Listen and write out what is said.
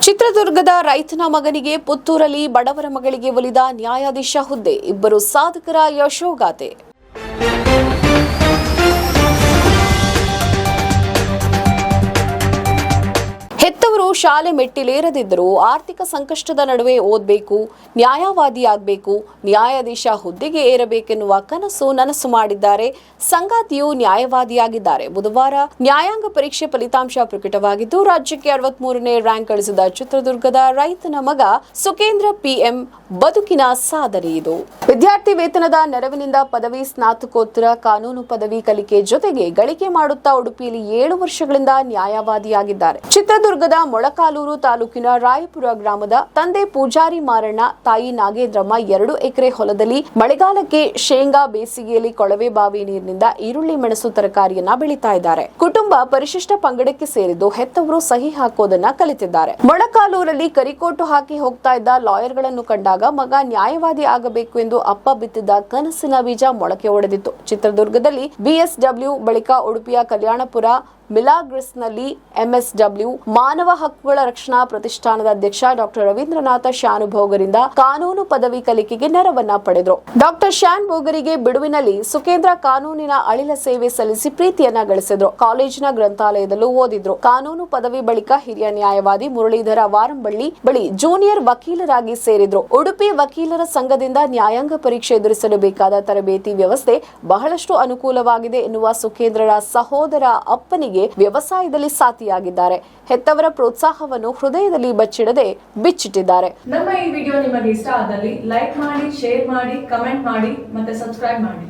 ಚಿತ್ರದುರ್ಗದ ರೈತನ ಮಗನಿಗೆ ಪುತ್ತೂರಲ್ಲಿ ಬಡವರ ಮಗಳಿಗೆ ಒಲಿದ ನ್ಯಾಯಾಧೀಶ ಹುದ್ದೆ, ಇಬ್ಬರು ಸಾಧಕರ ಯಶೋಗಾಥೆ. ಹೆತ್ತವರು ಶಾಲೆ ಮೆಟ್ಟಿಲೇರದಿದ್ದರೂ ಆರ್ಥಿಕ ಸಂಕಷ್ಟದ ನಡುವೆ ಓದಬೇಕು, ನ್ಯಾಯವಾದಿಯಾಗಬೇಕು, ನ್ಯಾಯಾಧೀಶ ಹುದ್ದೆಗೆ ಏರಬೇಕೆನ್ನುವ ಕನಸು ನನಸು ಮಾಡಿದ್ದಾರೆ. ಸಂಗಾತಿಯು ನ್ಯಾಯವಾದಿಯಾಗಿದ್ದಾರೆ. ಬುಧವಾರ ನ್ಯಾಯಾಂಗ ಪರೀಕ್ಷೆ ಫಲಿತಾಂಶ ಪ್ರಕಟವಾಗಿದ್ದು, ರಾಜ್ಯಕ್ಕೆ 63ನೇ ರ್ಯಾಂಕ್ ಗಳಿಸಿದ ಚಿತ್ರದುರ್ಗದ ರೈತನ ಮಗ ಸುಕೇಂದ್ರ ಪಿಎಂ ಬದುಕಿನ ಸಾಧನೆ ಇದು. ವಿದ್ಯಾರ್ಥಿ ವೇತನದ ನೆರವಿನಿಂದ ಪದವಿ, ಸ್ನಾತಕೋತ್ತರ ಕಾನೂನು ಪದವಿ ಕಲಿಕೆ ಜೊತೆಗೆ ಗಳಿಕೆ ಮಾಡುತ್ತಾ ಉಡುಪಿಯಲ್ಲಿ 7 ವರ್ಷಗಳಿಂದ ನ್ಯಾಯವಾದಿಯಾಗಿದ್ದಾರೆ. ಚಿತ್ರದುರ್ಗದ ಮೊಳಕಾಲೂರು ತಾಲೂಕಿನ ರಾಯಪುರ ಗ್ರಾಮದ ತಂದೆ ಪೂಜಾರಿ ಮಾರಣ್ಣ, ತಾಯಿ ನಾಗೇಂದ್ರಮ್ಮ 2 ಎಕರೆ ಹೊಲದಲ್ಲಿ ಮಳೆಗಾಲಕ್ಕೆ ಶೇಂಗಾ, ಬೇಸಿಗೆಯಲ್ಲಿ ಕೊಳವೆ ಬಾವಿ ನೀರಿನಿಂದ ಈರುಳ್ಳಿ, ಮೆಣಸು ತರಕಾರಿಯನ್ನ ಬೆಳೀತಾ ಇದ್ದಾರೆ. ಕುಟುಂಬ ಪರಿಶಿಷ್ಟ ಪಂಗಡಕ್ಕೆ ಸೇರಿದ್ದು ಹೆತ್ತವರು ಸಹಿ ಹಾಕೋದನ್ನ ಕಲಿತಿದ್ದಾರೆ. ಮೊಳಕಾಲೂರಲ್ಲಿ ಕರಿಕೋಟು ಹಾಕಿ ಹೋಗ್ತಾ ಇದ್ದ ಲಾಯರ್ಗಳನ್ನು ಕಂಡಾಗ ಮಗ ನ್ಯಾಯವಾದಿ ಆಗಬೇಕು ಎಂದು ಅಪ್ಪ ಬಿತ್ತಿದ್ದ ಕನಸಿನ ಬೀಜ ಮೊಳಕೆ ಒಡೆದಿತ್ತು. ಚಿತ್ರದುರ್ಗದಲ್ಲಿ ಬಿಎಸ್ಡಬ್ಲ್ಯೂ, ಬಳಿಕ ಉಡುಪಿಯ ಕಲ್ಯಾಣಪುರ ಮಿಲಾಗ್ರಿಸ್ನಲ್ಲಿ ಎಂಎಸ್ಡಬ್ಲ್ಯೂ ಮಾನವ ಹಕ್ಕುಗಳ ರಕ್ಷಣಾ ಪ್ರತಿಷ್ಠಾನದ ಅಧ್ಯಕ್ಷ ಡಾಕ್ಟರ್ ರವೀಂದ್ರನಾಥ ಶಾನುಭೋಗರಿಂದ ಕಾನೂನು ಪದವಿ ಕಲಿಕೆಗೆ ನೆರವನ್ನ ಪಡೆದರು. ಡಾಕ್ಟರ್ ಶಾನುಭೋಗರಿಗೆ ಬಿಡುವಿನಲ್ಲಿ ಸುಕೇಂದ್ರ ಕಾನೂನಿನ ಅಳಿಲ ಸೇವೆ ಸಲ್ಲಿಸಿ ಪ್ರೀತಿಯನ್ನ ಗಳಿಸಿದ್ರು. ಕಾಲೇಜಿನ ಗ್ರಂಥಾಲಯದಲ್ಲೂ ಓದಿದ್ರು. ಕಾನೂನು ಪದವಿ ಬಳಿಕ ಹಿರಿಯ ನ್ಯಾಯವಾದಿ ಮುರಳೀಧರ ವಾರಂಬಳ್ಳಿ ಬಳಿ ಜೂನಿಯರ್ ವಕೀಲರಾಗಿ ಸೇರಿದ್ರು. ಉಡುಪಿ ವಕೀಲರ ಸಂಘದಿಂದ ನ್ಯಾಯಾಂಗ ಪರೀಕ್ಷೆ ಎದುರಿಸಲು ಬೇಕಾದ ತರಬೇತಿ ವ್ಯವಸ್ಥೆ ಬಹಳಷ್ಟು ಅನುಕೂಲವಾಗಿದೆ ಎನ್ನುವ ಸುಕೇಂದ್ರರ ಸಹೋದರ ಅಪ್ಪನಿಗೆ ವ್ಯವಸಾಯದಲ್ಲಿ ಸಾಥಿಯಾಗಿದ್ದಾರೆ. ಹೆತ್ತವರ ಪ್ರೋತ್ಸಾಹವನ್ನು ಹೃದಯದಲ್ಲಿ ಬಚ್ಚಿಡದೆ ಬಿಚ್ಚಿಟ್ಟಿದ್ದಾರೆ. ನಮ್ಮ ಈ ವಿಡಿಯೋ ನಿಮಗೆ ಇಷ್ಟ ಆದಲ್ಲಿ ಲೈಕ್ ಮಾಡಿ, ಶೇರ್ ಮಾಡಿ, ಕಮೆಂಟ್ ಮಾಡಿ ಮತ್ತೆ ಸಬ್ಸ್ಕ್ರೈಬ್ ಮಾಡಿ.